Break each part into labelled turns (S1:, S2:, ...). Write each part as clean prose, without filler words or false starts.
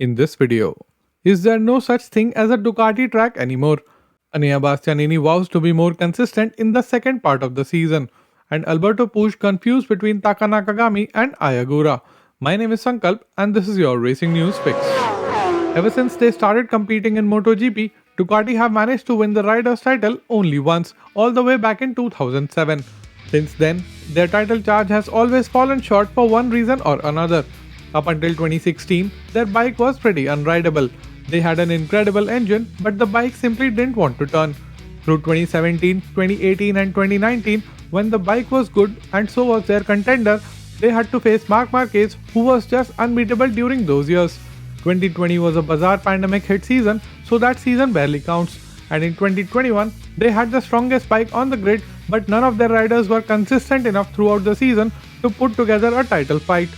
S1: In this video, is there no such thing as a Ducati track anymore? Enea Bastianini vows to be more consistent in the second part of the season, and Alberto Puig confused between Taka Nakagami and Ogura. My name is Sankalp and this is your Racing News Fix. Ever since they started competing in MotoGP, Ducati have managed to win the Riders' title only once, all the way back in 2007. Since then, their title charge has always fallen short for one reason or another. Up until 2016, their bike was pretty unrideable. They had an incredible engine, but the bike simply didn't want to turn. Through 2017, 2018 and 2019, when the bike was good and so was their contender, they had to face Marquez, who was just unbeatable during those years. 2020 was a bizarre pandemic hit season, so that season barely counts. And in 2021, they had the strongest bike on the grid, but none of their riders were consistent enough throughout the season to put together a title fight.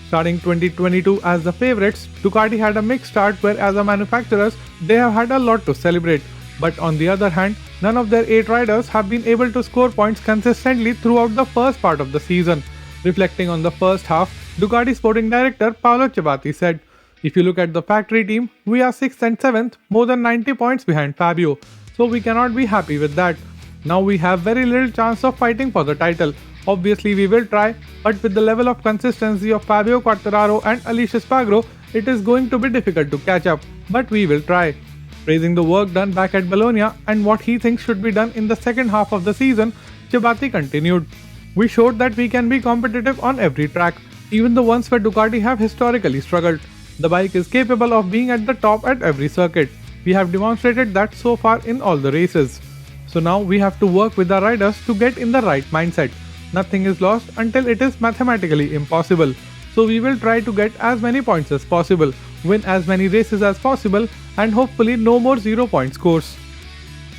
S1: Starting 2022 as the favourites, Ducati had a mixed start where as a manufacturers, they have had a lot to celebrate. But on the other hand, none of their 8 riders have been able to score points consistently throughout the first part of the season. Reflecting on the first half, Ducati sporting director Paolo Ciabatti said, "If you look at the factory team, we are 6th and 7th, more than 90 points behind Fabio, so we cannot be happy with that. Now we have very little chance of fighting for the title. Obviously we will try, but with the level of consistency of Fabio, Quartararo and Aleix Espargaro, it is going to be difficult to catch up, but we will try." Praising the work done back at Bologna and what he thinks should be done in the second half of the season, Ciabatti continued, "We showed that we can be competitive on every track, even the ones where Ducati have historically struggled. The bike is capable of being at the top at every circuit. We have demonstrated that so far in all the races. So now we have to work with our riders to get in the right mindset. Nothing is lost until it is mathematically impossible. So we will try to get as many points as possible, win as many races as possible, and hopefully no more 0-point scores."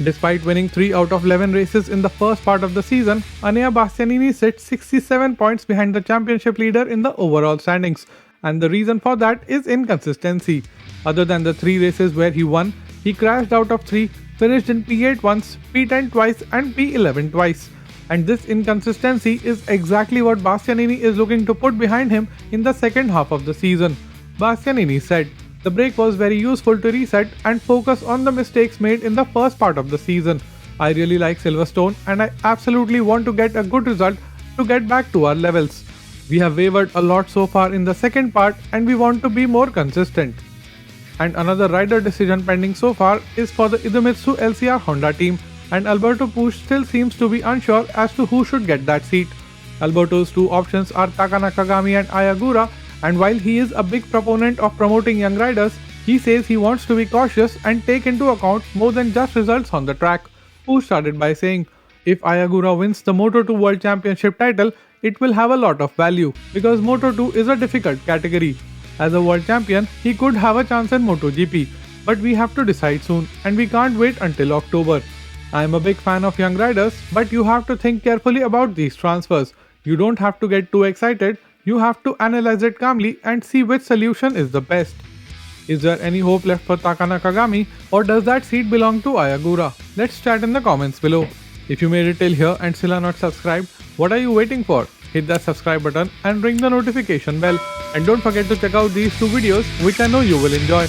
S1: Despite winning 3 out of 11 races in the first part of the season, Enea Bastianini sits 67 points behind the championship leader in the overall standings, and the reason for that is inconsistency. Other than the 3 races where he won, he crashed out of 3, finished in P8 once, P10 twice and P11 twice. And this inconsistency is exactly what Bastianini is looking to put behind him in the second half of the season. Bastianini said, "The break was very useful to reset and focus on the mistakes made in the first part of the season. I really like Silverstone and I absolutely want to get a good result to get back to our levels. We have wavered a lot so far in the second part and we want to be more consistent." And another rider decision pending so far is for the Idemitsu LCR Honda team, and Alberto Puig still seems to be unsure as to who should get that seat. Alberto's 2 options are Taka Nakagami and Ogura, and while he is a big proponent of promoting young riders, he says he wants to be cautious and take into account more than just results on the track. Puig started by saying, "If Ogura wins the Moto2 World Championship title, it will have a lot of value because Moto2 is a difficult category. As a world champion, he could have a chance in MotoGP, but we have to decide soon and we can't wait until October. I am a big fan of young riders, but you have to think carefully about these transfers. You don't have to get too excited, you have to analyze it calmly and see which solution is the best." Is there any hope left for Taka Nakagami, or does that seat belong to Ogura? Let's chat in the comments below. If you made it till here and still are not subscribed, what are you waiting for? Hit that subscribe button and ring the notification bell. And don't forget to check out these 2 videos which I know you will enjoy.